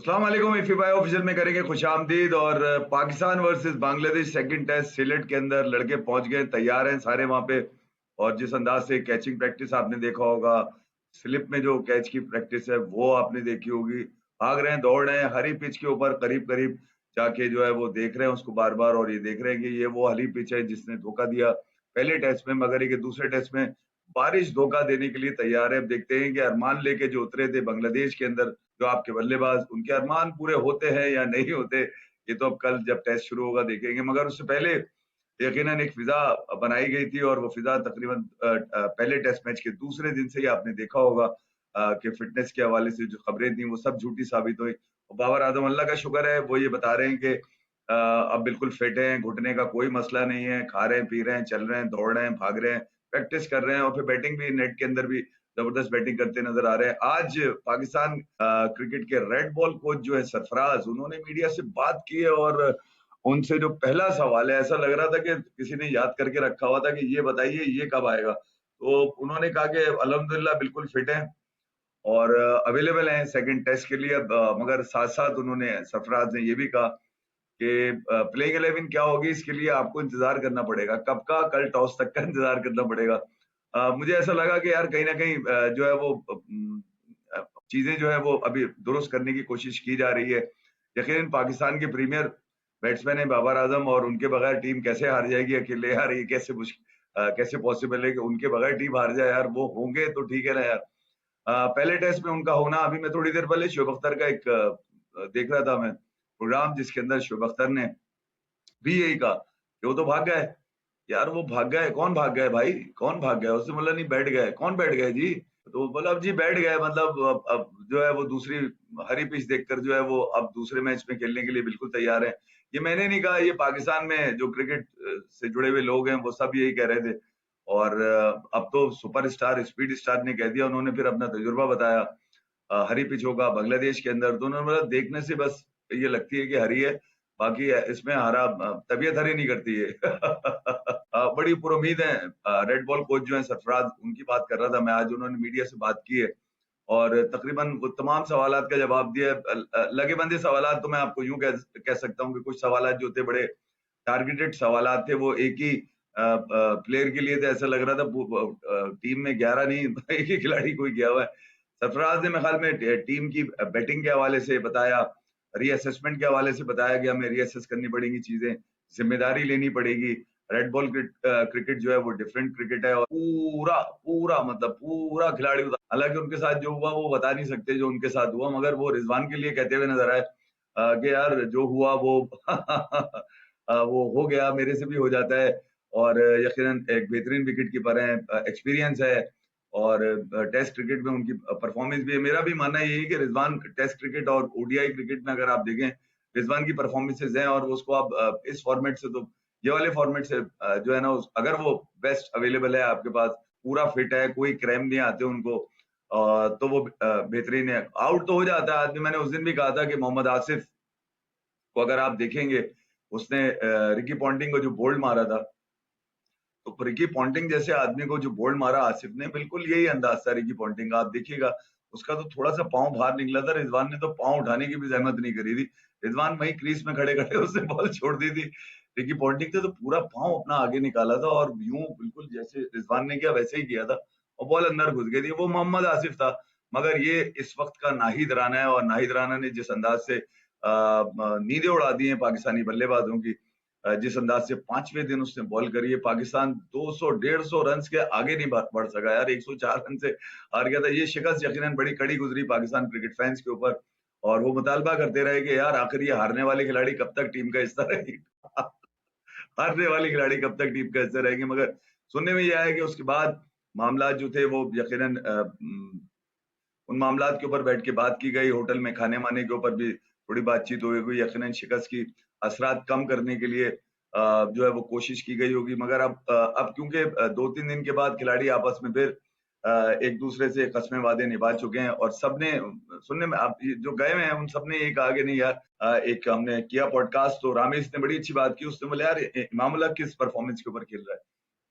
अस्सलाम वालेकुम। इफीबाई ऑफिशियल में करेंगे खुशामदीद। और Pakistan versus Bangladesh second test Sylhet के अंदर लड़के पहुंच गए, तैयार हैं सारे वहां पे। और जिस अंदाज से कैचिंग प्रैक्टिस आपने देखा होगा, स्लिप में जो कैच की प्रैक्टिस है वो आपने देखी होगी। भाग रहे हैं, दौड़ रहे हैं हरी पिच के ऊपर, करीब करीब जाके जो है वो देख रहे हैं उसको बार बार, और ये देख रहे हैं कि ये वो हरी पिच है जिसने धोखा दिया पहले टेस्ट में, मगर ये दूसरे टेस्ट में बारिश धोखा देने के लिए तैयार है। अब देखते हैं कि अरमान लेके जो उतरे थे बांग्लादेश के अंदर जो आपके बल्लेबाज, उनके अरमान पूरे होते हैं या नहीं होते, ये तो अब कल जब टेस्ट शुरू होगा देखेंगे। मगर उससे पहले यकीनन एक फिजा बनाई गई थी, और वो फिजा तकरीबन पहले टेस्ट मैच के दूसरे दिन से ही आपने देखा होगा कि फिटनेस के हवाले से जो खबरें थी वो सब झूठी साबित हुई। बाबर आजम अल्लाह का शुक्र है, वो ये बता रहे हैं कि अब बिल्कुल फिट हैं, घुटने का कोई मसला नहीं है, खा रहे हैं, पी रहे हैं, चल रहे हैं, दौड़ रहे हैं, भाग रहे हैं, प्रैक्टिस कर रहे हैं, और फिर बैटिंग भी नेट के अंदर भी जबरदस्त बैटिंग करते नजर आ रहे हैं। आज पाकिस्तान क्रिकेट के रेड बॉल कोच जो है सरफराज, उन्होंने मीडिया से बात की है, और उनसे जो पहला सवाल है, ऐसा लग रहा था कि किसी ने याद करके रखा हुआ था कि ये बताइए ये कब आएगा। तो उन्होंने कहा कि अल्हम्दुलिल्लाह बिल्कुल फिट हैं और अवेलेबल हैं सेकंड टेस्ट के लिए। अब मगर साथ साथ उन्होंने, सरफराज ने ये भी कहा कि प्लेइंग 11 क्या होगी इसके लिए आपको इंतजार करना पड़ेगा। कब का? कल टॉस तक का इंतजार करना पड़ेगा। मुझे ऐसा लगा कि यार कहीं ना कहीं जो है वो चीजें जो है वो अभी दुरुस्त करने की कोशिश की जा रही है। यकीनन पाकिस्तान के प्रीमियर बैट्समैन है बाबर आजम, और उनके बगैर टीम कैसे हार जाएगी अकेले? यार ये कैसे कैसे पॉसिबल है कि उनके बगैर टीम हार जाए? यार वो होंगे तो ठीक है ना यार। पहले टेस्ट में उनका होना, अभी मैं थोड़ी देर पहले शोएब अख्तर का एक देख रहा था मैं प्रोग्राम, जिसके अंदर शोएब अख्तर ने भी यही कहा कि वो तो भाग गए। यार वो भाग गए? कौन भाग गए भाई? कौन भाग गया? उसने बोला नहीं बैठ गए। कौन बैठ गए जी? तो बोला अब जी बैठ गए, मतलब अब जो है वो दूसरी हरी पिच देखकर जो है वो अब दूसरे मैच में खेलने के लिए बिल्कुल तैयार है। ये मैंने नहीं कहा, ये पाकिस्तान में जो क्रिकेट से जुड़े हुए लोग हैं वो सब यही कह रहे थे। और अब तो सुपरस्टार स्पीड स्टार ने कह दिया, उन्होंने फिर अपना तजुर्बा बताया हरी पिच होगा बांग्लादेश के अंदर। तो उन्होंने बोला देखने से बस ये लगती है कि हरी है, बाकी इसमें हरा तबीयत हरी नहीं करती है। बड़ी पुर उम्मीद है। रेड बॉल कोच जो है सरफराज, उनकी बात कर रहा था मैं आज, उन्होंने मीडिया से बात की है और तकरीबन वो तमाम सवालात का जवाब दिया है। लगे बंदे सवालात तो मैं आपको यूं कह सकता हूँ कि कुछ सवालात जो थे बड़े टारगेटेड सवालात थे, वो एक ही प्लेयर के लिए थे। ऐसा लग रहा था टीम में 11 नहीं, एक ही खिलाड़ी कोई गया हुआ है। सरफराज ने मेरे ख्याल में टीम की बैटिंग के हवाले से बताया, रीअसेसमेंट के हवाले से बताया कि हमें रीअसेस करनी पड़ेंगी चीजें, जिम्मेदारी लेनी पड़ेगी। रेड बॉल क्रिकेट जो है वो डिफरेंट क्रिकेट है, और पूरा पूरा मतलब पूरा खिलाड़ी हालांकि उनके साथ जो हुआ वो बता नहीं सकते जो उनके साथ हुआ, मगर वो रिजवान के लिए कहते हुए नजर आए कि यार जो हुआ वो वो हो गया, मेरे से भी हो जाता है। और यकीनन एक बेहतरीन विकेट कीपर है, एक्सपीरियंस है, और टेस्ट क्रिकेट में उनकी परफॉर्मेंस भी है। मेरा भी मानना यही है कि रिजवान टेस्ट क्रिकेट और ओडीआई क्रिकेट में अगर आप देखें, रिजवान की परफॉर्मेंसेज हैं, और उसको आप इस फॉर्मेट से, तो ये वाले फॉर्मेट से जो है ना, अगर वो बेस्ट अवेलेबल है आपके पास, पूरा फिट है, कोई क्रैम नहीं आते उनको, तो वो बेहतरीन है। आउट तो हो जाता है आदमी। मैंने उस दिन भी कहा था कि मोहम्मद आसिफ को अगर आप देखेंगे, उसने रिकी पॉन्टिंग को जो बोल्ड मारा था, तो रिकी पॉन्टिंग जैसे आदमी को जो बोल्ड मारा आसिफ ने, बिल्कुल यही अंदाज था रिकी पॉन्टिंग का। आप देखिएगा उसका तो थोड़ा सा पांव बाहर निकला था, रिजवान ने तो पांव उठाने की भी जहमत नहीं करी थी। रिजवान वहीं क्रीज में खड़े खड़े उसने बॉल छोड़ दी थी। रिकी पॉन्टिंग ने तो पूरा पांव अपना आगे निकाला था, और यूं बिल्कुल जैसे रिजवान ने किया वैसे ही किया था, और बॉल अंदर घुस गई थी। वो मोहम्मद आसिफ था। मगर ये इस वक्त का नाहिद राना है, और नाहिद राना ने जिस अंदाज से नींदें उड़ा दी हैं पाकिस्तानी बल्लेबाजों की, जिस अंदाज से पांचवें दिन उसने बॉल करी है, पाकिस्तान 200-150 रन के आगे नहीं बढ़ सका यार, 104 रन से हार गया था। ये शिकस्त यकीनन बड़ी कड़ी गुजरी पाकिस्तान क्रिकेट फैंस के ऊपर, और वो मुतालबा करते रहे कि यार आखिर ये हारने वाले खिलाड़ी कब तक टीम का हिस्सा रहेगी। हारने वाले खिलाड़ी कब तक टीम का हिस्सा रहेंगे। मगर सुनने में यह आया कि उसके बाद मामला जो थे वो यकीनन उन मामलात के ऊपर बैठ के बात की गई, होटल में खाने माने के ऊपर भी थोड़ी बातचीत हुई हुई। यकीनन शिकस्त की असरात कम करने के लिए जो है वो कोशिश की गई होगी। मगर अब क्योंकि 2-3 दिन के बाद खिलाड़ी आपस में फिर एक दूसरे से कस्में वादे निभा चुके हैं, और सबने सुनने में, आप जो गए हुए हैं उन सबने ये कहा कि नहीं यार, एक हमने किया पॉडकास्ट तो रामेश ने बड़ी अच्छी बात की। उसने बोला यार इमाम उल्लाह किस परफॉर्मेंस के ऊपर खेल रहा है,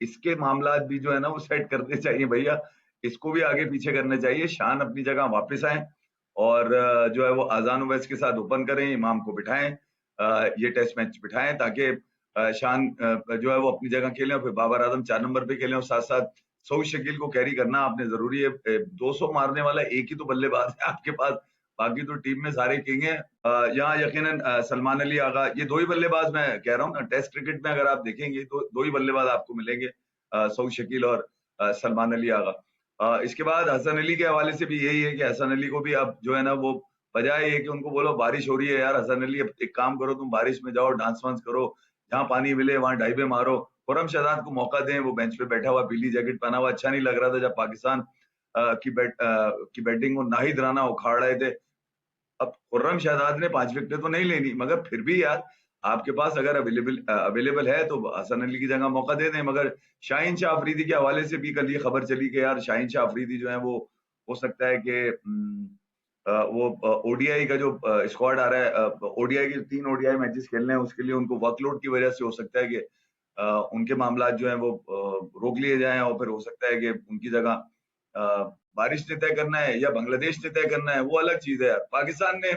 इसके मामलात भी जो है ना वो सेट करने चाहिए भैया, इसको भी आगे पीछे करने चाहिए। शान अपनी जगह वापस आए, और जो है वो अजान ओवैस के साथ ओपन करें, इमाम को बिठाएं, ये टेस्ट मैच बिठाएं ताकि शान जो है वो अपनी जगह खेलें और फिर बाबर आजम 4 नंबर पे खेलें और साथ साथ सऊद शकील को कैरी करना आपने जरूरी है। 200 मारने वाला एक ही तो बल्लेबाज है आपके पास, बाकी तो टीम में सारे किंग हैं। यहाँ यकीनन सलमान अली आगा, ये दो ही बल्लेबाज मैं कह रहा हूँ ना, टेस्ट क्रिकेट में अगर आप देखेंगे तो दो ही बल्लेबाज आपको मिलेंगे, सऊद शकील और सलमान अली आगा। इसके बाद हसन अली के हवाले से भी यही है कि हसन अली को भी अब जो है ना वो बजाय ये कि उनको बोलो बारिश हो रही है यार हसन अली, अब एक काम करो तुम बारिश में जाओ, डांस वांस करो, जहां पानी मिले वहां डाइबे मारो। खुर्रम शहजाद को मौका दें, वो बेंच पे बैठा हुआ पीली जैकेट पहना हुआ अच्छा नहीं लग रहा था जब पाकिस्तान की बैटिंग को नाहिद राना उखाड़ रहे थे। अब खुर्रम शहजाद ने 5 विकेटें तो नहीं लेनी, मगर फिर भी यार आपके पास अगर अवेलेबल है तो हसन अली की जगह मौका दे दें। मगर शाहीन शाह अफरीदी के हवाले से भी कल ये खबर चली कि यार शाहीन शाह अफरीदी जो है वो हो सकता है कि वो ओडीआई का जो स्क्वाड आ रहा है, ओडीआई के 3 ओडीआई मैचेस खेलने हैं उसके लिए उनको वर्कलोड की वजह से हो सकता है कि उनके मामला जो है वो रोक लिए जाएं और फिर हो सकता है कि उनकी जगह बारिश ने तय करना है या बांग्लादेश ने तय करना है, वो अलग चीज है यार। पाकिस्तान ने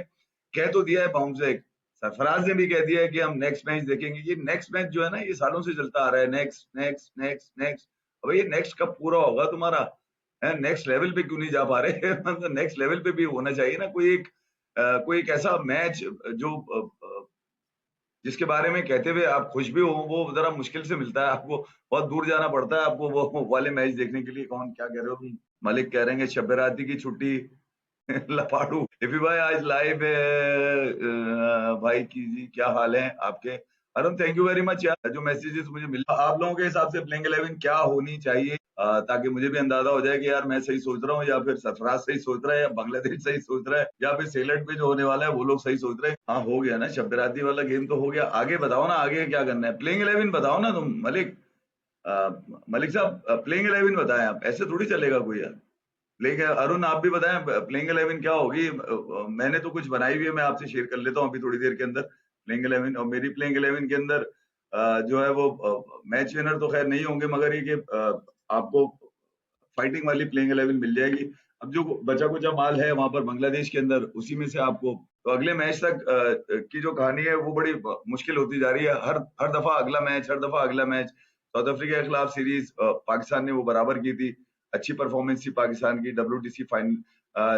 कह तो दिया है बाउंस एक, सरफराज ने भी कह दिया है कि हम नेक्स्ट मैच देखेंगे। ये नेक्स्ट मैच जो है ना ये सालों से चलता आ रहा है, नेक्स्ट नेक्स्ट नेक्स्ट नेक्स्ट। अब ये नेक्स्ट कब पूरा होगा तुम्हारा, है नेक्स्ट लेवल पे क्यों नहीं जा पा रहे मतलब नेक्स्ट लेवल पे भी होना चाहिए ना कोई एक ऐसा मैच जो जिसके बारे में कहते हुए आप खुश भी हो, वो जरा मुश्किल से मिलता है आपको, बहुत दूर जाना पड़ता है आपको वो वाले मैच देखने के लिए। कौन क्या कह रहे हो तुम? मलिक कह रहे हैं शब बराती की छुट्टी लपाड़ू इफी भाई आज लाइव है। भाई की जी क्या हाल है आपके? Arun thank you very much यार, जो मैसेजेस मुझे मिला आप लोगों के हिसाब से प्लेइंग 11 क्या होनी चाहिए, ताकि मुझे भी अंदाजा हो जाए कि यार मैं सही सोच रहा हूँ या फिर सरफराज सही सोच रहा है या बांग्लादेश सही सोच रहा है या फिर सेलेट में जो होने वाला है वो लोग सही सोच रहे हैं। हाँ हो गया ना, शब्दराती वाला गेम तो हो गया। आगे बताओ ना, आगे क्या करना है? प्लेइंग 11 बताओ ना तुम मलिक। मलिक साहब प्लेइंग 11 बताएं आप, ऐसे थोड़ी चलेगा कोई यार। प्लेइंग अरुण आप भी बताएं प्लेइंग 11 क्या होगी? मैंने तो कुछ बनाई हुई है, मैं आपसे शेयर कर लेता हूँ अभी थोड़ी देर के अंदर प्लेइंग 11। और मेरी प्लेइंग 11 के अंदर जो है वो मैच विनर तो खैर नहीं होंगे, मगर ये कि आपको फाइटिंग वाली प्लेइंग 11 मिल जाएगी। अब जो बचा कुचा माल है वहां पर बांग्लादेश के अंदर, उसी में से आपको तो अगले मैच तक की जो कहानी है वो बड़ी मुश्किल होती जा रही है। हर हर दफा अगला मैच, हर दफा अगला मैच। साउथ अफ्रीका के खिलाफ सीरीज पाकिस्तान ने वो बराबर की थी, अच्छी परफॉर्मेंस थी पाकिस्तान की। WTC फाइनल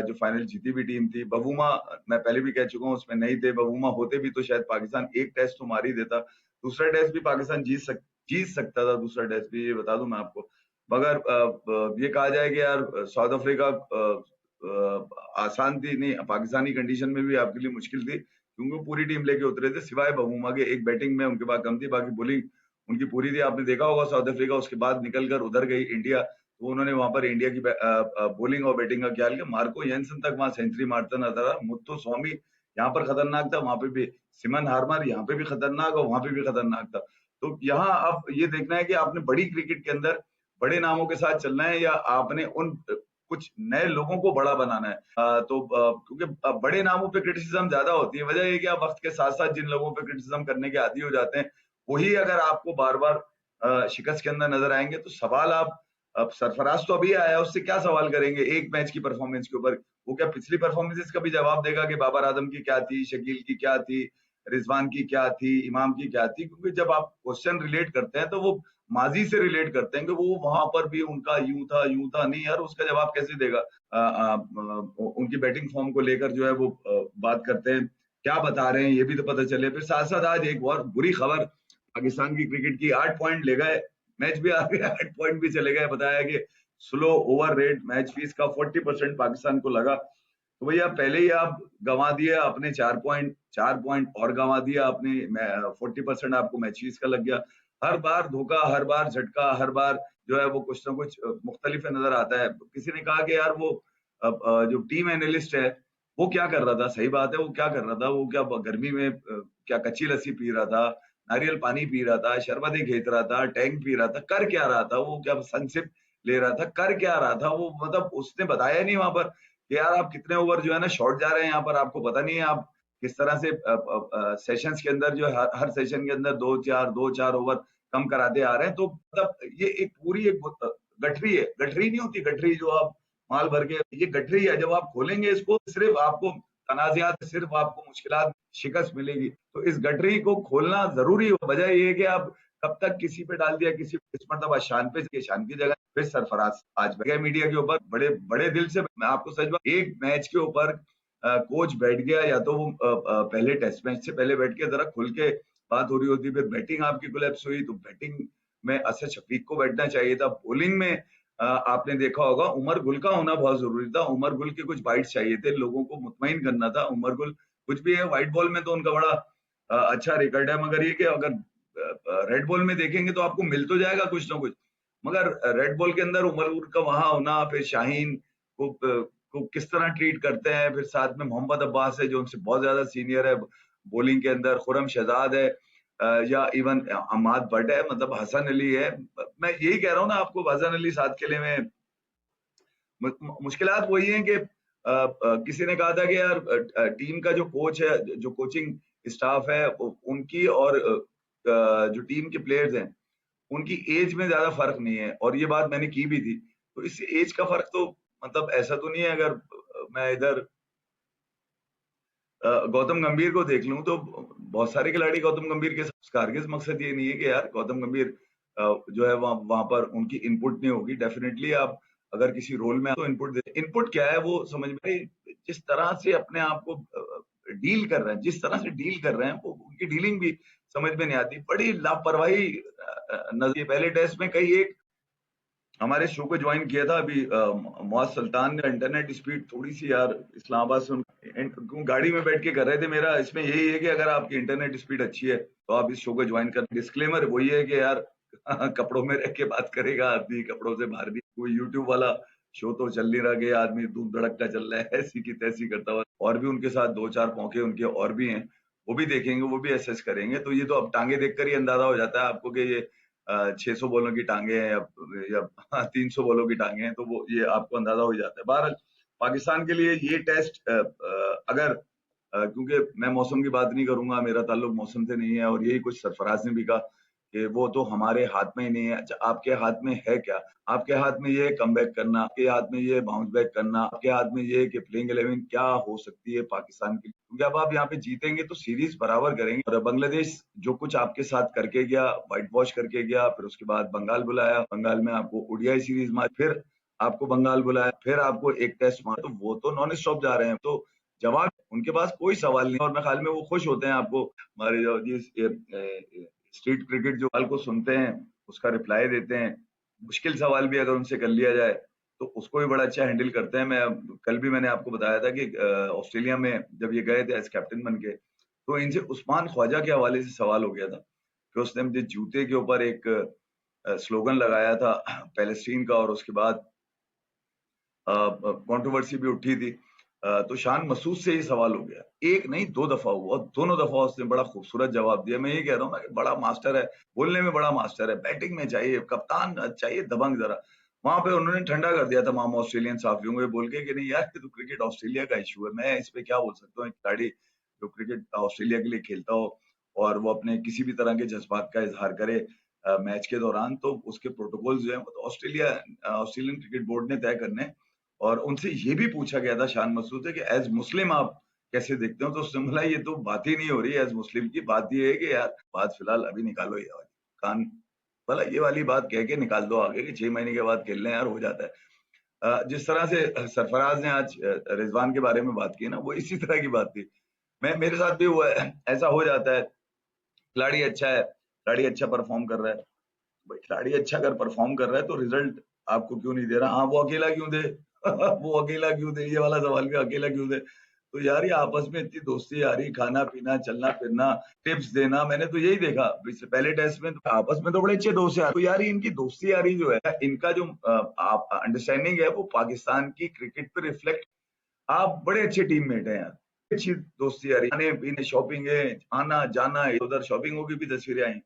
जो फाइनल जीती हुई टीम थी। बबूमा मैं पहले भी कह चुका हूँ उसमें नहीं थे, बबूमा होते भी तो शायद पाकिस्तान एक टेस्ट तो मार ही देता, दूसरा टेस्ट भी पाकिस्तान जीत सकता था, दूसरा टेस्ट भी, ये बता दूं मैं आपको। मगर ये कहा जाए कि यार साउथ अफ्रीका आसान थी नहीं, पाकिस्तानी कंडीशन में भी आपके लिए मुश्किल थी क्योंकि पूरी टीम लेके उतरे थे, सिवाय बबूमा के एक बैटिंग में उनके पास कम थी, बाकी बॉलिंग उनकी पूरी थी। आपने देखा होगा साउथ अफ्रीका उसके बाद निकलकर उधर गई इंडिया, तो उन्होंने वहां पर इंडिया की बॉलिंग और बैटिंग का ख्याल किया। मार्को येंसन तक वहां सेंचुरी मारता नजर आ, मुत्तु स्वामी यहाँ पर खतरनाक था, वहां पे भी सिमन हार्मर यहाँ पे भी खतरनाक और वहां पे भी खतरनाक था। तो यहाँ अब ये देखना है कि आपने बड़ी क्रिकेट के अंदर बड़े नामों के साथ चलना है या आपने उन कुछ नए लोगों को बड़ा बनाना है। क्योंकि बड़े नामों पे क्रिटिसिज्म ज्यादा होती है, वजह ये कि आप वक्त के साथ साथ जिन लोगों पे क्रिटिसिज्म करने के आदी हो जाते हैं वही अगर आपको बार बार शिकस्त के अंदर नजर आएंगे तो सवाल आप, अब सरफराज तो अभी आया, उससे क्या सवाल करेंगे एक मैच की परफॉर्मेंस के ऊपर? वो क्या पिछली परफॉर्मेंसेस का भी जवाब देगा कि बाबर आजम की क्या थी, शकील की क्या थी, रिजवान की क्या थी, इमाम की क्या थी? क्योंकि जब आप क्वेश्चन रिलेट करते हैं तो वो माजी से रिलेट करते हैं कि वो वहां पर भी उनका यूं था नहीं यार, उसका जवाब कैसे देगा? उनकी बैटिंग फॉर्म को लेकर जो है वो बात करते हैं, क्या बता रहे हैं ये भी तो पता चले। फिर साथ साथ आज एक और बुरी खबर पाकिस्तान की क्रिकेट की, 8 पॉइंट ले गए, मैच भी आ गया, 8 पॉइंट भी चले गए। बताया कि slow over rate match fees का 40% पाकिस्तान को लगा। तो भैया पहले ही आप गंवा दिया अपने 4 पॉइंट और गंवा दिया आपने, 40% आपको मैच फीस का लग गया। हर बार धोखा, हर बार झटका, हर बार जो है वो कुछ ना कुछ मुख्तलिफ नजर आता है। किसी ने कहा कि यार वो जो टीम एनालिस्ट है वो क्या कर रहा था? सही बात है, वो क्या कर रहा था? वो क्या गर्मी में क्या कच्ची लस्सी पी रहा था, नारियल पानी पी रहा था, शरबतें घेत रहा था, टैंक पी रहा था, कर क्या रहा था? वो क्या सनसिप ले रहा था, कर क्या रहा था वो? मतलब उसने बताया नहीं वहां पर कि यार आप कितने ओवर जो है ना शॉर्ट जा रहे हैं यहाँ पर, आपको पता नहीं है आप किस तरह से सेशंस के अंदर जो है हर सेशन के अंदर 2-4 ओवर कम कराते आ रहे हैं। तो मतलब ये एक पूरी एक गठरी है, गठरी नहीं होती, गठरी जो आप माल भर के, ये गठरी है, जब आप खोलेंगे इसको सिर्फ आपको तनाज़ात, सिर्फ आपको मुश्किलात, शिकस्त मिलेगी। तो इस गठरी को खोलना ज़रूरी है। वजह ये है कि आप कब तक किसी पे डाल दिया, किसी इस मर्तबा शान पे, शान की जगह फिर सरफराज आज गए मीडिया के ऊपर, बड़े बड़े दिल से मैं आपको सच बात, एक मैच के ऊपर कोच बैठ गया, या तो वो पहले टेस्ट मैच से पहले बैठ के जरा खुल के बात हो रही होती, फिर बैटिंग आपकी कोलैप्स हुई, तो बैटिंग में असद शफीक को बैठना चाहिए था। बॉलिंग में आपने देखा होगा उमर गुल का होना बहुत जरूरी था। उमर गुल के कुछ बाइट्स चाहिए थे, लोगों को मुतमईन करना था। उमर गुल कुछ भी है, व्हाइट बॉल में तो उनका बड़ा अच्छा रिकॉर्ड है, मगर ये कि अगर रेड बॉल में देखेंगे तो आपको मिल तो जाएगा कुछ ना कुछ, मगर रेड बॉल के अंदर उमर गुल का वहां होना, फिर शाहीन को किस तरह ट्रीट करते हैं, फिर साथ में मोहम्मद अब्बास है जो उनसे बहुत ज्यादा सीनियर है बॉलिंग के अंदर, खुरम शहजाद है, या इवन अमाद भट्ट है, मतलब हसन अली है। मैं यही कह रहा हूँ ना आपको, हसन अली साथ खेले में मुश्किलात वही है कि किसी ने कहा था कि यार टीम का जो कोच है, जो कोचिंग स्टाफ है उनकी, और जो टीम के प्लेयर्स हैं उनकी एज में ज्यादा फर्क नहीं है, और ये बात मैंने की भी थी। तो इस एज का फर्क तो मतलब ऐसा तो नहीं है, अगर मैं इधर गौतम गंभीर को देख लूं तो बहुत सारे खिलाड़ी गौतम गंभीर के कारगिज मकसद ये नहीं है कि यार गौतम गंभीर जो है वहां पर उनकी इनपुट नहीं होगी। डेफिनेटली आप अगर किसी रोल में तो इनपुट दे, इनपुट क्या है वो समझ में, जिस तरह से अपने आप को डील कर रहे हैं, जिस तरह से डील कर रहे हैं, वो उनकी डीलिंग भी समझ में नहीं आती, बड़ी लापरवाही नजर। पहले टेस्ट में कई एक हमारे शो को ज्वाइन किया था अभी मुआज सुल्तान ने, इंटरनेट स्पीड थोड़ी सी यार इस्लामाबाद से गाड़ी में बैठ के कर रहे थे। मेरा इसमें यही है कि अगर आपकी इंटरनेट स्पीड अच्छी है तो आप इस शो को ज्वाइन कर। डिस्क्लेमर वही है कि यार कपड़ों में रह के बात करेगा आदमी, कपड़ों से बाहर नहीं। कोई यूट्यूब वाला शो तो चल नहीं रहा कि आदमी धूम धड़कता चल रहा है ऐसी की तैसी करता हुआ, और भी उनके साथ दो चार मौके उनके और भी हैं, वो भी देखेंगे, वो भी एसेस करेंगे। तो ये तो अब टांगे देखकर ही अंदाजा हो जाता है आपको कि ये 600 बॉलों की टांगे हैं या 300 बॉलों की टांगे हैं, तो वो ये आपको अंदाजा हो जाता है। बहरहाल पाकिस्तान के लिए ये टेस्ट अगर क्योंकि मैं मौसम की बात नहीं करूंगा, मेरा ताल्लुक मौसम से नहीं है, और यही कुछ सरफराज ने भी कहा कि वो तो हमारे हाथ में ही नहीं है। अच्छा, आपके हाथ में है क्या? आपके हाथ में ये कम बैक करना, आपके हाथ में ये बाउंस बैक करना, आपके हाथ में ये कि प्लेइंग 11 क्या हो सकती है पाकिस्तान की, क्योंकि अब आप यहाँ पे जीतेंगे तो सीरीज बराबर करेंगे। और बांग्लादेश जो कुछ आपके साथ करके गया, व्हाइट वॉश करके गया, फिर उसके बाद बंगाल बुलाया, बंगाल में आपको ओडीआई सीरीज मार, फिर आपको बंगाल बुलाया, फिर आपको एक टेस्ट मार, तो वो तो नॉन स्टॉप जा रहे हैं। तो जवाब उनके पास कोई सवाल नहीं, और मैं ख्याल में वो खुश होते हैं आपको हमारे जो स्ट्रीट क्रिकेट जो सवाल को सुनते हैं उसका रिप्लाई देते हैं। मुश्किल सवाल भी अगर उनसे कर लिया जाए तो उसको भी बड़ा अच्छा हैंडल करते हैं। मैं कल भी मैंने आपको बताया था कि ऑस्ट्रेलिया में जब ये गए थे एज कैप्टन बन के, तो इनसे उस्मान ख्वाजा के हवाले से सवाल हो गया था कि उसने मुझे जूते के ऊपर एक स्लोगन लगाया था पैलेस्टीन का, और उसके बाद कंट्रोवर्सी भी उठी थी। तो शान मसूद से ही सवाल हो गया, एक नहीं दो दफा हुआ, दोनों दफा उसने बड़ा खूबसूरत जवाब दिया। मैं ये कह रहा हूँ ना कि बड़ा मास्टर है, बोलने में बड़ा मास्टर है, बैटिंग में चाहिए कप्तान, चाहिए दबंग जरा। वहां पे उन्होंने ठंडा कर दिया तमाम ऑस्ट्रेलियन साफियों को बोल के कि नहीं यार ये तो क्रिकेट ऑस्ट्रेलिया का इशू है, मैं इस पे क्या बोल सकता हूँ। एक खिलाड़ी जो क्रिकेट ऑस्ट्रेलिया के लिए खेलता हो और वो अपने किसी भी तरह के जज्बात का इजहार करे मैच के दौरान, तो उसके प्रोटोकॉल जो है वो तो ऑस्ट्रेलियन क्रिकेट बोर्ड ने तय करने। और उनसे ये भी पूछा गया था शान मसूद से कि एज मुस्लिम आप कैसे देखते हो, तो उसने बोला ये तो बात ही नहीं हो रही एज मुस्लिम की, बात ये है कि यार बात फिलहाल अभी निकालो ये वाली कान, बोला ये वाली बात कह के निकाल दो आगे कि 6 महीने के बाद खेलने यार हो जाता है। जिस तरह से सरफराज ने आज रिजवान के बारे में बात की ना, वो इसी तरह की बात थी। मैं मेरे साथ भी हुआ है, ऐसा हो जाता है। खिलाड़ी अच्छा है, खिलाड़ी अच्छा परफॉर्म कर रहा है, भाई खिलाड़ी अच्छा अगर परफॉर्म कर रहा है तो रिजल्ट आपको क्यों नहीं दे रहा? हाँ वो अकेला क्यों दे? वो अकेला क्यों दे, ये वाला सवाल भी अकेला क्यों दे? तो यार ये आपस में इतनी दोस्ती यारी, खाना पीना चलना फिरना, टिप्स देना, मैंने तो यही देखा पहले टेस्ट में, तो आपस में तो बड़े अच्छे दोस्त यार। तो यार इनकी दोस्ती यारी जो है, इनका जो अंडरस्टैंडिंग है वो पाकिस्तान की क्रिकेट पे रिफ्लेक्ट, आप बड़े अच्छे टीममेट हैं यार, अच्छी दोस्ती यारी, खाने पीने शॉपिंग है, आना जाना, उधर शॉपिंगों की भी तस्वीरें आई,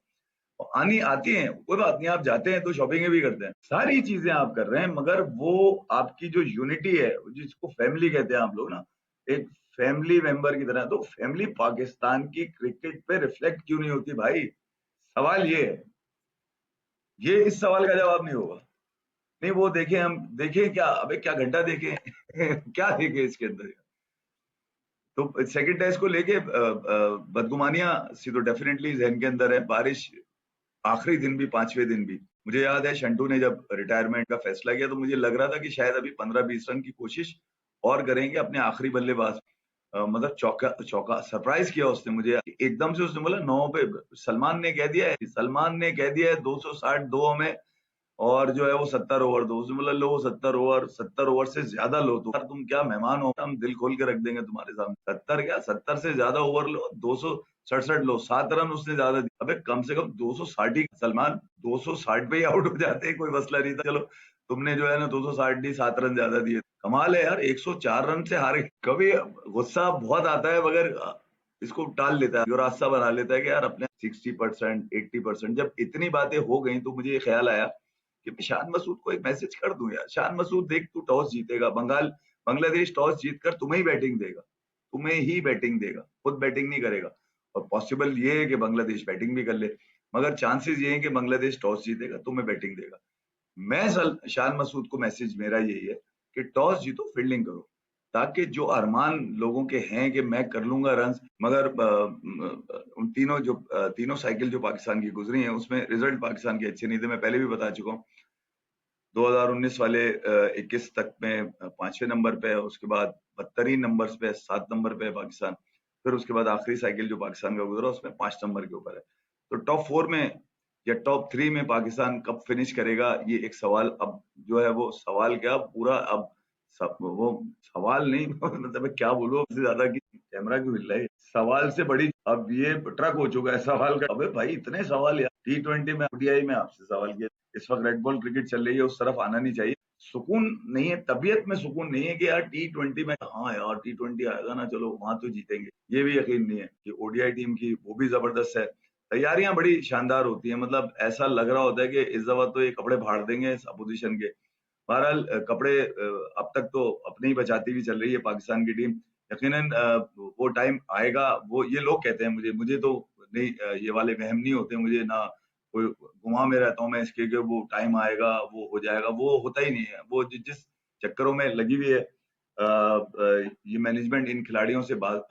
आनी आती हैं, कोई बात नहीं, आप जाते हैं तो शॉपिंग भी करते हैं, सारी चीजें आप कर रहे हैं, मगर वो आपकी जो यूनिटी है जिसको फैमिली कहते हैं आप लोग ना, एक फैमिली मेंबर की तरह, तो फैमिली पाकिस्तान की क्रिकेट पे रिफ्लेक्ट क्यों नहीं होती भाई? सवाल ये है, ये इस सवाल का जवाब नहीं होगा। नहीं वो देखें, हम देखें क्या, अबे क्या घंटा देखें क्या देखें इसके अंदर। तो सेकंड टेस्ट को लेके बदगुमानियां सी तो डेफिनेटली जहन के अंदर है। बारिश आखिरी दिन भी, पांचवें दिन भी, मुझे याद है शंटू ने जब रिटायरमेंट का फैसला किया तो मुझे लग रहा था कि शायद अभी 15-20 रन की कोशिश और करेंगे अपने आखिरी बल्लेबाज। मतलब चौका चौका सरप्राइज किया उसने मुझे। एकदम से उसने बोला 9 पे सलमान ने कह दिया है, सलमान ने कह दिया है 260 दो में, और जो है वो 70 ओवर दो। उसने बोला लो 70 ओवर से ज्यादा लो तो यार तुम क्या मेहमान हो, हम दिल खोल के रख देंगे तुम्हारे सामने। 70 क्या, 70 से ज्यादा ओवर लो, 267 लो, 7 रन उसने ज्यादा दिए। अबे कम से कम 260 ही सलमान, 260 पे ही आउट हो जाते, कोई मसला नहीं था। चलो तुमने जो है ना 260 दी, 7 रन ज्यादा दिए। कमाल है यार, 104 रन से हारे। कभी गुस्सा बहुत आता है मगर इसको टाल लेता है, जो रास्ता बना लेता है कि यार अपने 60%, 80%। जब इतनी बातें हो गई तो मुझे ये ख्याल आया कि मैं शान मसूद को एक मैसेज कर दूं यार। शान मसूद देख, तू टॉस जीतेगा, बांग्लादेश टॉस जीतकर तुम्हें ही बैटिंग देगा, तुम्हें ही बैटिंग देगा, खुद बैटिंग नहीं करेगा। और पॉसिबल ये है कि बांग्लादेश बैटिंग भी कर ले, मगर चांसेस ये है कि बांग्लादेश टॉस जीतेगा, तुम्हें बैटिंग देगा। मैं शान मसूद को मैसेज मेरा यही है कि टॉस जीतो, फील्डिंग करो, ताकि जो अरमान लोगों के हैं कि मैं कर लूंगा रन, मगर उन तीनों जो तीनों साइकिल जो पाकिस्तान की गुजरी है उसमें रिजल्ट पाकिस्तान के अच्छे नहीं थे। मैं पहले भी बता चुका हूँ। 2019 वाले 21 तक में 5वें नंबर पे है, उसके बाद 72 नंबर पे, 7 नंबर पे है पाकिस्तान। फिर उसके बाद आखिरी साइकिल जो पाकिस्तान का गुजरा उसमें 5 नंबर के ऊपर है। तो टॉप 4 में या टॉप 3 में पाकिस्तान कब फिनिश करेगा, ये एक सवाल अब जो है वो सवाल क्या पूरा अब वो सवाल नहीं मतलब मैं क्या बोलूं उससे ज्यादा कि कैमरा क्यों हिल रहा है, सवाल से बड़ी अब ये ट्रक हो चुका है सवाल का। अबे भाई इतने सवाल यार, T20 में, ODI में आपसे सवाल किया। इस वक्त रेड बॉल क्रिकेट चल रही है, उस तरफ आना नहीं चाहिए। सुकून नहीं है, तबीयत में सुकून नहीं है कि यार T20 में, हाँ यार T20 आएगा ना, चलो वहां तो जीतेंगे, ये भी यकीन नहीं है कि ODI टीम की वो भी जबरदस्त है। तैयारियां बड़ी शानदार होती है, मतलब ऐसा लग रहा होता है कि इस दफा तो ये कपड़े फाड़ देंगे इस अपोजिशन के। बहरहाल कपड़े अब तक तो अपने ही बचाती हुई चल रही है पाकिस्तान की टीम। यकीनन वो टाइम आएगा, वो ये लोग कहते हैं, मुझे तो नहीं, ये वाले वहम नहीं होते मुझे ना, कोई गुमा में रहता हूँ मैं इसके कि वो टाइम आएगा वो हो जाएगा, वो होता ही नहीं है। वो जिस चक्करों में लगी हुई है ये मैनेजमेंट इन खिलाड़ियों से बात,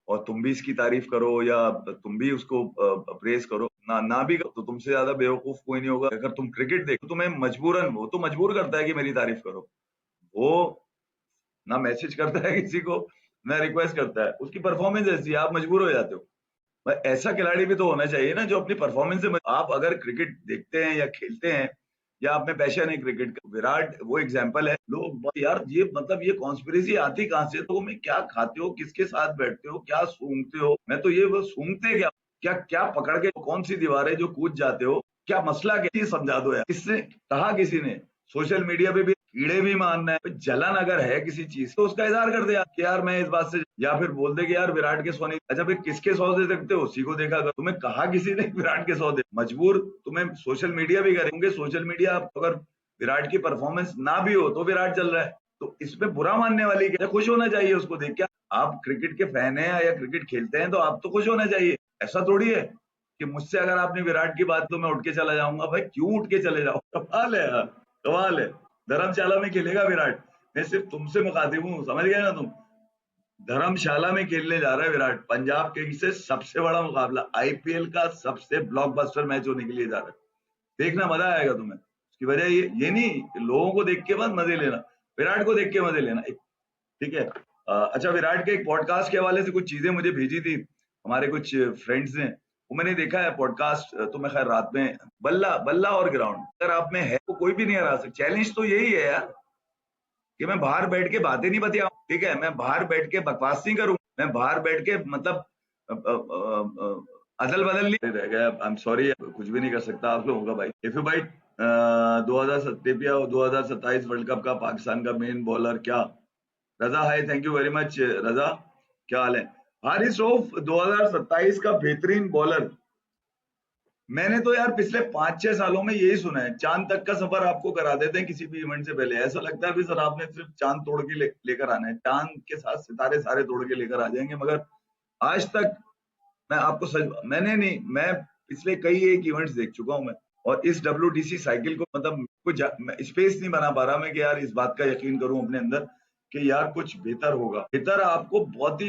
और तुम भी इसकी तारीफ करो या तुम भी उसको प्रेज करो, ना ना भी करो, तो तुमसे ज्यादा बेवकूफ कोई नहीं होगा। अगर तुम क्रिकेट देखो तुम्हें मजबूरन, वो तो मजबूर करता है कि मेरी तारीफ करो। वो ना मैसेज करता है किसी को, ना रिक्वेस्ट करता है, उसकी परफॉर्मेंस ऐसी है, आप मजबूर हो जाते हो। ऐसा खिलाड़ी भी तो होना चाहिए ना जो अपनी परफॉर्मेंस से आप अगर क्रिकेट देखते हैं या खेलते हैं या आप में पैशन है क्रिकेट का, विराट वो एग्जांपल है। लोग यार ये मतलब ये कॉन्स्पिरेसी आती कहां से, तो में क्या खाते हो, किसके साथ बैठते हो, क्या सूंघते हो, मैं तो ये वो सूंघते क्या, क्या क्या पकड़ के कौन सी दीवार है जो कूद जाते हो, क्या मसला, क्या ये समझा दो यार। किसने कहा, किसी ने सोशल मीडिया पे भी कीड़े भी मारना है, जलन अगर है किसी चीज तो उसका इजहार कर दे यार कि यार मैं इस बात से, या फिर बोल दे कि यार विराट के 100 नहीं। अच्छा भाई किसके 100 दे सकते हो, उसी को देखा कर, तुम्हें कहा किसी ने विराट के 100 दे, मजबूर तुम्हें सोशल मीडिया भी करेंगे। सोशल मीडिया आप अगर विराट की परफॉर्मेंस ना भी हो तो विराट चल रहा है, तो इसमें बुरा मानने वाली क्या, खुश होना चाहिए उसको देख के। आप क्रिकेट के फैन हैं या क्रिकेट खेलते हैं तो आप तो खुश होना चाहिए। ऐसा थोड़ी है कि मुझसे अगर आपने विराट की बात तो मैं उठ के चला जाऊंगा। भाई क्यों उठ के चले जाओ, कमाल है यार, कमाल है। धर्मशाला में खेलेगा विराट, मैं सिर्फ तुमसे मुखातिब हूँ, समझ गए ना तुम। धर्मशाला में खेलने जा रहा है विराट, पंजाब किंग्स से सबसे बड़ा मुकाबला, आईपीएल का सबसे ब्लॉकबस्टर मैच होने के लिए जा रहा है। देखना, मजा आएगा तुम्हें। उसकी वजह ये नहीं कि लोगों को देख के बस मजे लेना, विराट को देख के मजे लेना, ठीक है। अच्छा, विराट के एक पॉडकास्ट के हवाले से कुछ चीजें मुझे भेजी थी हमारे कुछ फ्रेंड्स ने, वो मैंने देखा है पॉडकास्ट। तो मैं खैर रात में, बल्ला बल्ला और ग्राउंड अगर आप में है तो कोई भी नहीं हरा सकता। चैलेंज तो यही है यार कि मैं बाहर बैठ के बातें नहीं बतियाऊं, ठीक है, मैं बाहर बैठ के बकवास नहीं करूं, मैं बाहर बैठ के मतलब अदल बदल नहीं रह गया। आई एम सॉरी, कुछ भी नहीं कर सकता आप लोगों का भाई। If you bite 2027 world cup का पाकिस्तान का मेन बॉलर क्या, Raza, hi, thank you very much Raza, क्या हाल है। हारिस रऊफ 2027 का बेहतरीन बॉलर, मैंने तो यार पिछले 5-6 सालों में यही सुना है, चांद तक का सफर आपको करा देते हैं किसी भी इवेंट से पहले, ऐसा लगता है भी सर आपने सिर्फ चांद तोड़ के लेकर आना है, चांद के साथ सितारे सारे तोड़ के लेकर आ जाएंगे। मगर आज तक मैं आपको सच, मैंने नहीं, मैं पिछले कई एक इवेंट्स देख चुका हूं मैं, और इस WTC साइकिल को मतलब कुछ स्पेस नहीं बना पा रहा मैं कि यार इस बात का यकीन करूं अपने अंदर कि यार कुछ बेहतर होगा। बेहतर आपको बहुत ही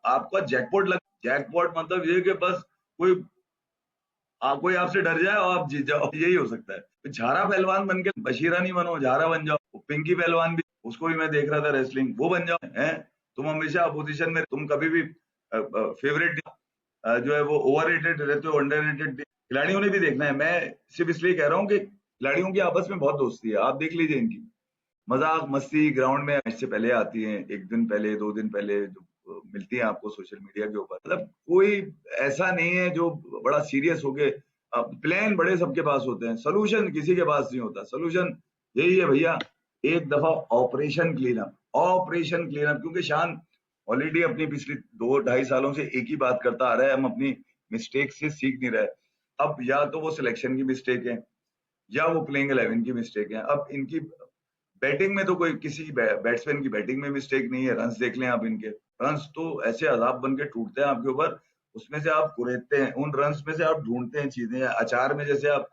आपका जैकपॉट मतलब ये कि बस कोई कोई आपसे डर जाए और आप जीत जाओ, यही हो सकता है। तो झारा पहलवान बन के बशीरा नहीं बनो, झारा बन जाओ। पिंकी पहलवान भी, उसको भी मैं देख रहा था रेसलिंग, वो बन जाओ। हैं तुम हमेशा अपोजिशन में, तुम कभी भी फेवरेट जो है वो ओवररेटेड रहते हो, अंडररेटेड। खिलाड़ियों ने भी देखना है। मैं सिर्फ इसलिए कह रहा हूँ कि खिलाड़ियों की आपस में बहुत दोस्ती है, आप देख लीजिए इनकी मजाक मस्ती ग्राउंड में मैच से पहले आती हैं, एक दिन पहले 2 दिन पहले जो मिलती हैं आपको सोशल मीडिया के ऊपर। मतलब कोई ऐसा नहीं है जो बड़ा सीरियस हो गए। प्लान बड़े सबके पास होते हैं, सोल्यूशन किसी के पास नहीं होता। सोल्यूशन यही है भैया, एक दफा ऑपरेशन क्लीन अप, क्योंकि शान ऑलरेडी अपनी पिछली 2-2.5 सालों से एक ही बात करता आ रहा है, हम अपनी मिस्टेक से सीख नहीं रहे। अब या तो वो सिलेक्शन की मिस्टेक है या वो प्लेइंग 11 की मिस्टेक है। अब इनकी बैटिंग में तो कोई किसी बैट्समैन की बैटिंग में मिस्टेक नहीं है। रन्स देख लें आप इनके, रन्स तो ऐसे अजाब बन के टूटते हैं आपके ऊपर, उसमें से आप कुरेदते हैं, उन रन्स में से आप ढूंढते हैं चीजें। अचार में जैसे आप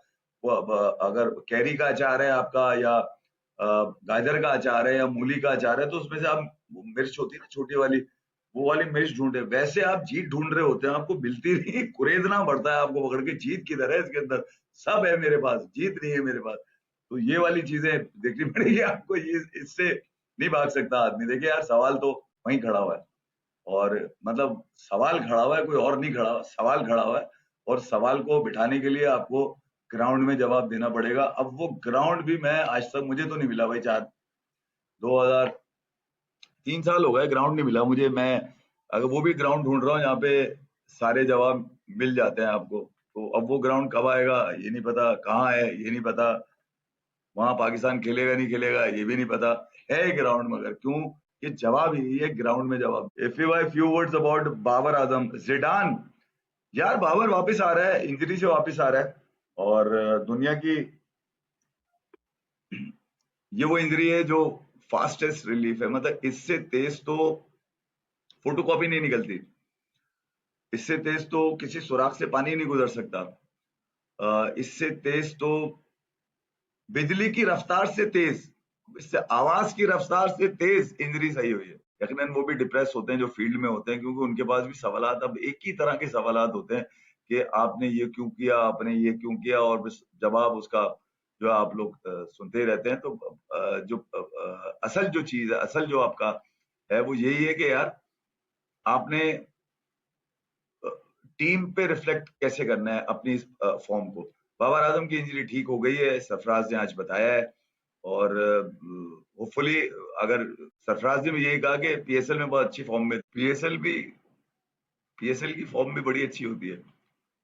अगर कैरी का अचार है आपका या गाजर का अचार है या मूली का अचार है, तो उसमें से आप मिर्च होती है ना छोटी वाली, वो वाली मिर्च ढूंढे, वैसे आप जीत ढूंढ रहे होते हैं, आपको मिलती नहीं, कुरेदना पड़ता है आपको पकड़ के। जीत किधर है इसके अंदर, सब है मेरे पास, जीत नहीं है मेरे पास। तो ये वाली चीजें देखनी पड़ेगी आपको, ये इससे नहीं भाग सकता आदमी। देखिए यार, सवाल तो वहीं खड़ा हुआ है, और मतलब सवाल खड़ा हुआ है, कोई और नहीं खड़ा हुआ, सवाल खड़ा हुआ है। और सवाल को बिठाने के लिए आपको ग्राउंड में जवाब देना पड़ेगा। अब वो ग्राउंड भी मैं आज तक मुझे तो नहीं मिला भाई। 3 साल हो गए, ग्राउंड नहीं मिला मुझे। मैं अगर वो भी ग्राउंड ढूंढ रहा हूँ यहाँ पे सारे जवाब मिल जाते हैं आपको। तो अब वो ग्राउंड कब आएगा ये नहीं पता, कहाँ है ये नहीं पता, वहां पाकिस्तान खेलेगा नहीं खेलेगा ये भी नहीं पता। है ग्राउंड मगर क्यों, ये जवाब ही है ग्राउंड में जवाब। If you few words about Babar Azam जिडान, यार बाबर वापस आ रहा है, इंजरी से वापस आ रहा है। और दुनिया की ये वो इंजरी है जो फास्टेस्ट रिलीफ है, मतलब इससे तेज तो फोटोकॉपी नहीं निकलती, इससे तेज तो किसी सुराख से पानी नहीं गुजर सकता, इससे तेज तो बिजली की रफ्तार से तेज, इससे आवाज की रफ्तार से तेज इंजरी सही हुई है। यकीनन वो भी डिप्रेस होते हैं जो फील्ड में होते हैं, क्योंकि उनके पास भी सवालात, अब एक ही तरह के सवालात होते हैं कि आपने ये क्यों किया, आपने ये क्यों किया, और बस जवाब उसका जो आप लोग सुनते ही रहते हैं। तो जो असल जो चीज है, असल जो आपका है वो यही है कि यार आपने टीम पे रिफ्लेक्ट कैसे करना है अपनी इस फॉर्म को। बाबर आजम की इंजरी ठीक हो गई है, सरफराज ने आज बताया है। और होपफुली, अगर सरफराज ने भी यही कहा कि पीएसएल में बहुत अच्छी फॉर्म में, पीएसएल की फॉर्म भी बड़ी अच्छी होती है,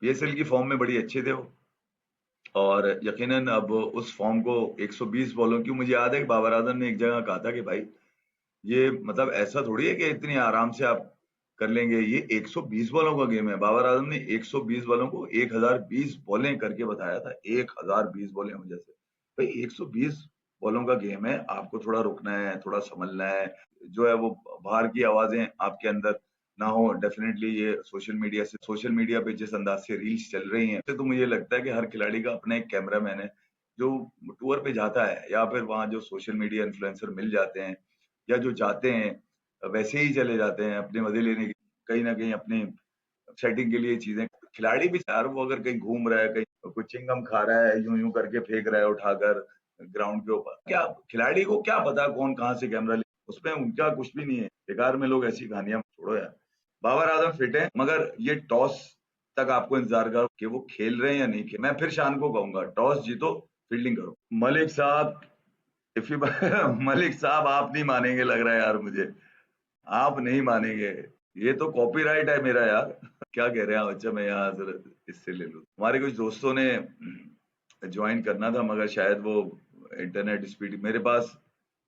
पीएसएल की फॉर्म में बड़ी अच्छे थे वो। और यकीनन अब उस फॉर्म को 120 बॉलों की, मुझे याद है कि बाबर आजम ने एक जगह कहा था कि भाई ये मतलब ऐसा थोड़ी है कि इतनी आराम से आप कर लेंगे, ये 120 बॉलों का गेम है। बाबर आजम ने 120 बॉलों को 1020 बॉलें करके बताया था, 1020 बॉलें वजह से। भाई 120 बॉलों का गेम है, आपको थोड़ा रुकना है, थोड़ा संभलना है, जो है वो बाहर की आवाजें आपके अंदर ना हो। डेफिनेटली ये सोशल मीडिया पे जिस अंदाज से रील्स चल रही हैं, तो मुझे लगता है कि हर खिलाड़ी का अपना एक कैमरामैन है जो टूर पे जाता है, या फिर वहां जो सोशल मीडिया इन्फ्लुएंसर मिल जाते हैं, या जो जाते हैं वैसे ही चले जाते हैं अपने मजे लेने के, कहीं ना कहीं अपनी सेटिंग के लिए चीजें। खिलाड़ी भी यार वो अगर कहीं घूम रहा है, कहीं कुछ चिंगम खा रहा है, यूं यूं करके फेंक रहा है उठाकर ग्राउंड के ऊपर, क्या खिलाड़ी को क्या पता कौन कहाँ से कैमरा ले, उसमें उनका कुछ भी नहीं है। बेकार में लोग ऐसी कहानियां छोड़ो यार। बाबर आजम फिट है, मगर ये टॉस तक आपको इंतजार करो कि वो खेल रहे हैं या नहीं खेल। मैं फिर शान को कहूंगा, टॉस जीतो, फील्डिंग करो। मलिक साहब, इफ यू मलिक साहब आप नहीं मानेंगे लग रहा है यार मुझे, आप नहीं मानेंगे, ये तो कॉपीराइट है मेरा यार। क्या कह रहे हैं आप? अच्छा मैं यहाँ जरा इससे ले लूँ। हमारे कुछ दोस्तों ने ज्वाइन करना था, मगर शायद वो इंटरनेट स्पीड मेरे पास,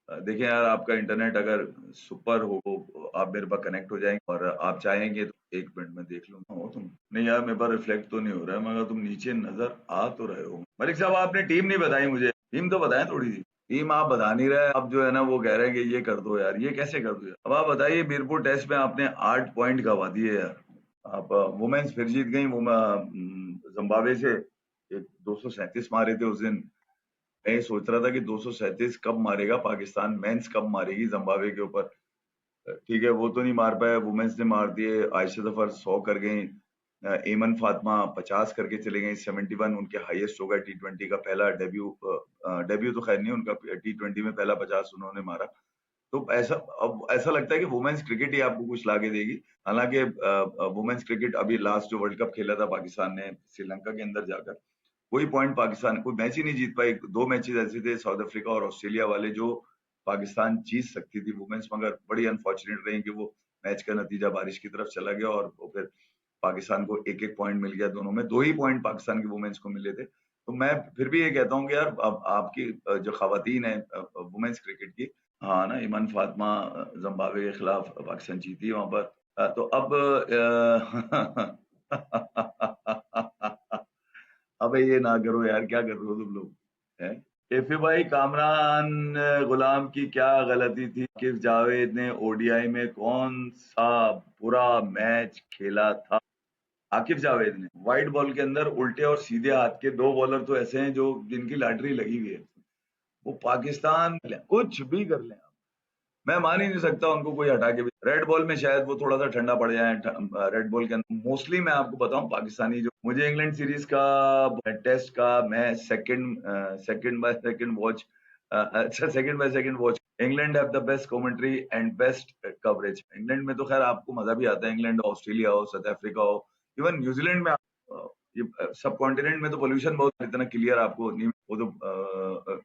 देखिए यार आपका इंटरनेट अगर सुपर हो तो आप मेरे पास कनेक्ट हो जाएंगे, और आप चाहेंगे तो 1 मिनट में देख लूंगा। हो तुम नहीं यार, मेरे पास रिफ्लेक्ट तो नहीं हो रहा है, मगर तुम नीचे नजर आ तो रहे हो। मलिक साहब आपने टीम नहीं बताई मुझे, टीम तो बताएं थोड़ी सी। टीम आप बता नहीं रहे, अब जो है ना वो कह रहे हैं कि ये कर दो यार, ये कैसे कर दो यार? अब आप बताइए, मीरपुर टेस्ट में आपने 8 पॉइंट गवा दिए यार। आप वुमेन्स फिर जीत गई, वो जिम्बाब्वे से 237 मारे थे उस दिन। मैं ये सोच रहा था कि 237 कब मारेगा पाकिस्तान, मेंस कब मारेगी जिम्बाब्वे के ऊपर। ठीक है, वो तो नहीं मार पाया, वुमेन्स ने मार दिए। आयशा जफर 100 कर गई, एमन फातिमा 50 करके चले गई, 71 उनके हाईएस्ट होगा T20 का पहला डेब्यू। डेब्यू तो खैर नहीं उनका, T20 में पहला 50 उन्होंने मारा। तो ऐसा, अब ऐसा लगता है कि वुमेन्स क्रिकेट ही आपको कुछ लाके देगी। हालांकि वुमेन्स क्रिकेट अभी लास्ट जो वर्ल्ड कप खेला था पाकिस्तान ने श्रीलंका के अंदर जाकर, कोई पॉइंट पाकिस्तान कोई मैच ही नहीं जीत पाई। 2 मैचेस ऐसे थे साउथ अफ्रीका और ऑस्ट्रेलिया वाले जो पाकिस्तान जीत सकती थी वुमेन्स, मगर बड़ी अनफॉर्चुनेट रही कि वो मैच का नतीजा बारिश की तरफ चला गया और वो फिर पाकिस्तान को एक एक पॉइंट मिल गया। दोनों में 2 ही पॉइंट पाकिस्तान की वुमेन्स को मिले थे। तो मैं फिर भी ये कहता हूँ कि यार अब आपकी जो खवातीन है वुमेन्स क्रिकेट की, हाँ ना, ईमान फातिमा जिम्बाब्वे के खिलाफ पाकिस्तान जीती है वहां पर। तो अब अबे ये ना करो यार, क्या कर रहे हो तुम लोग हैं? एफए भाई, कामरान गुलाम की क्या गलती थी? आकिब जावेद ने ओडीआई में कौन सा बुरा मैच खेला था? आकिब जावेद ने वाइड बॉल के अंदर उल्टे और सीधे हाथ के 2 बॉलर तो ऐसे हैं जो जिनकी लॉटरी लगी हुई है। वो पाकिस्तान कुछ भी कर ले, मैं मान ही नहीं सकता उनको कोई हटा के भी। रेड बॉल में शायद वो थोड़ा सा ठंडा पड़ जाए। रेड बॉल के अंदर मोस्टली मैं आपको बताऊं पाकिस्तानी जो, मुझे इंग्लैंड सीरीज का टेस्ट का मैं सेकंड बाय सेकंड वॉच, अच्छा second by second watch. England have the best commentary and best coverage. England में तो खैर आपको मजा भी आता है, इंग्लैंड ऑस्ट्रेलिया हो, साउथ अफ्रीका हो, इवन न्यूजीलैंड में ये सब कॉन्टिनेंट में तो पोल्यूशन बहुत इतना क्लियर आपको नहीं, वो तो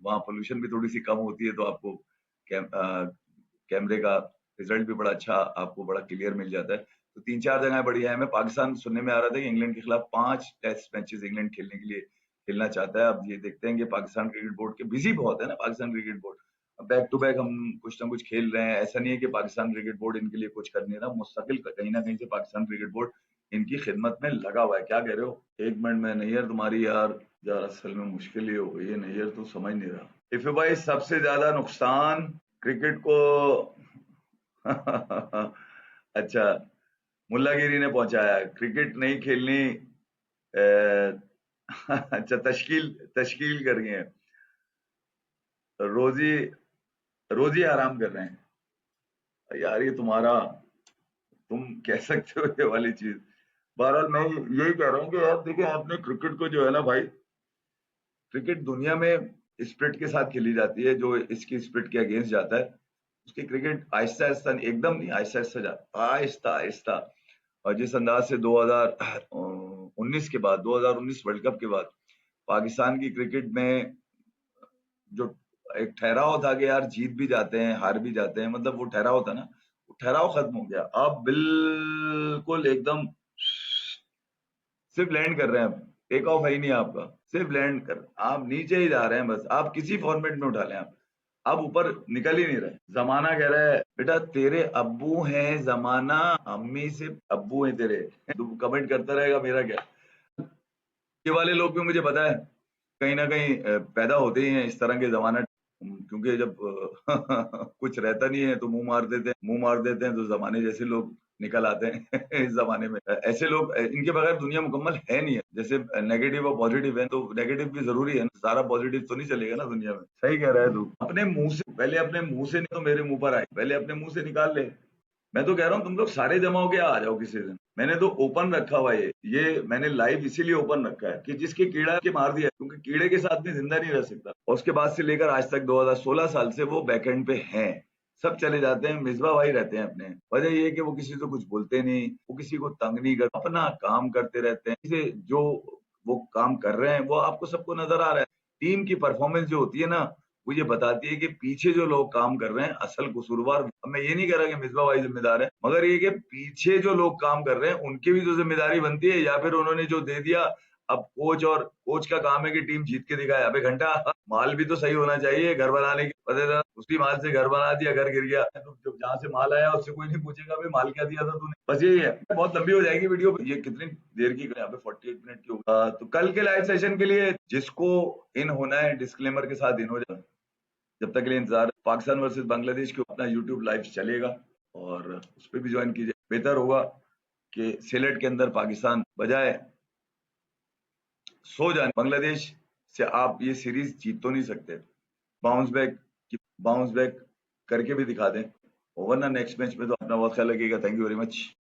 वहाँ पोल्यूशन भी थोड़ी सी कम होती है, तो आपको कैमरे का रिजल्ट भी बड़ा अच्छा, आपको बड़ा क्लियर मिल जाता है। तो 3-4 जगह बढ़िया है। मैं पाकिस्तान सुनने में आ रहा था कि इंग्लैंड के खिलाफ 5 टेस्ट मैचेस इंग्लैंड खेलने के लिए खेलना चाहता है। अब ये देखते हैं कि पाकिस्तान क्रिकेट बोर्ड के बिजी बहुत है ना, Pakistan cricket board back to back हम कुछ ना कुछ खेल रहे हैं। ऐसा नहीं है कि पाकिस्तान क्रिकेट बोर्ड इनके लिए कुछ कर नहीं रहा, मुस्तकिल कहीं ना कहीं से पाकिस्तान क्रिकेट बोर्ड इनकी खिदमत में लगा हुआ है। क्या कह रहे हो? 1 मिनट में नैयर तुम्हारी यार, यार असल में मुश्किल ही हो गई है, नैयर तो समझ नहीं रहा। इफ भाई, सबसे ज्यादा नुकसान क्रिकेट को अच्छा, मुल्लागिरी ने पहुंचाया, क्रिकेट नहीं खेलनी। अच्छा, तश्कील तश्कील कर रही है, रोजी रोजी आराम कर रहे हैं। यार ये तुम्हारा, तुम कह सकते हो ये वाली चीज। बहरहाल मैं यही कह रहा हूँ कि यार देखिए, आपने क्रिकेट को जो है ना भाई, क्रिकेट दुनिया में स्पिरिट के साथ खेली जाती है। जो इसकी स्पिरिट के अगेंस्ट जाता है उसकी क्रिकेट आहिस्ता आहिस्ता, एकदम नहीं, आहिस्ता आहिस्ता जाता, आहिस्ता आहिस्ता। और जिस अंदाज से 2019 के बाद, 2019 वर्ल्ड कप के बाद पाकिस्तान की क्रिकेट में जो एक ठहराव था कि यार जीत भी जाते हैं हार भी जाते हैं, मतलब वो ठहराव था ना, वो ठहराव खत्म हो गया। अब बिल्कुल एकदम सिर्फ लैंड कर रहे हैं, आप टेक ऑफ है ही नहीं आपका, सिर्फ लैंड कर, आप नीचे ही जा रहे हैं बस। आप किसी फॉर्मेट में उठा लें, आप ऊपर निकल ही नहीं रहे। जमाना कह रहा है बेटा तेरे अब्बू हैं, जमाना अम्मी से अब्बू हैं तेरे। तू कमेंट करता रहेगा, मेरा क्या। ये वाले लोग भी मुझे पता है कहीं ना कहीं पैदा होते ही हैं इस तरह के जमाना। क्योंकि जब कुछ रहता नहीं है तो मुंह मार देते हैं, तो जमाने जैसे लोग निकल आते हैं इस जमाने में। ऐसे लोग, इनके बगैर दुनिया मुकम्मल है नहीं है। जैसे नेगेटिव और पॉजिटिव है, तो नेगेटिव भी जरूरी है ना, सारा पॉजिटिव तो नहीं चलेगा ना दुनिया में। सही कह रहा है तू। अपने मुंह से पहले, अपने मुंह से नहीं तो मेरे मुंह पर आए, पहले अपने मुंह से निकाल ले। मैं तो कह रहा हूँ तुम लोग सारे जमा होके आ जाओ किसी दिन। मैंने तो ओपन रखा हुआ है ये मैंने लाइव इसीलिए ओपन रखा है कि जिसके कीड़ा के मार दिया, क्योंकि कीड़े के साथ भी जिंदा नहीं रह सकता। और उसके बाद से लेकर आज तक 2016 साल से वो बैकएंड पे हैं। सब चले जाते हैं, मिसबा भाई रहते हैं अपने। वजह ये है कि वो किसी से कुछ बोलते नहीं, वो किसी को तंग नहीं करते, अपना काम करते रहते हैं। इसे जो वो काम कर रहे हैं वो आपको सबको नजर आ रहा है। टीम की परफॉर्मेंस जो होती है ना, वो ये बताती है कि पीछे जो लोग काम कर रहे हैं असल कसूरवार। अब मैं ये नहीं कह रहा कि मिसबा भाई जिम्मेदार है, मगर ये कि पीछे जो लोग काम कर रहे हैं उनकी भी तो जिम्मेदारी बनती है। या फिर उन्होंने जो दे दिया, अब कोच का काम है कि टीम जीत के दिखाए। अबे घंटा, माल भी तो सही होना चाहिए घर बनाने की। पता चला उसी माल से घर बना दिया, घर गिर गया, तो जब जहां से माल आया उससे कोई नहीं पूछेगा भाई माल क्या दिया था तूने। बस यही है। बहुत लंबी हो जाएगी वीडियो, ये कितनी देर की, यहाँ पे 48 मिनट की होगा। तो कल के लाइव सेशन के लिए जिसको इन होना है डिस्क्लेमर के साथ इन हो जाए। जब तक के लिए इंतजार। पाकिस्तान वर्सेस बांग्लादेश के अपना यूट्यूब लाइव चलेगा और उस पर भी ज्वाइन कीजिए। बेहतर होगा कि सिलेट के अंदर पाकिस्तान बजाय सो जाने, बांग्लादेश से आप ये सीरीज जीत तो नहीं सकते, बाउंस बैक बाउंस बैक करके भी दिखा दें, वरना नेक्स्ट मैच में तो अपना बहुत ख्याल रखिएगा। Thank you very much.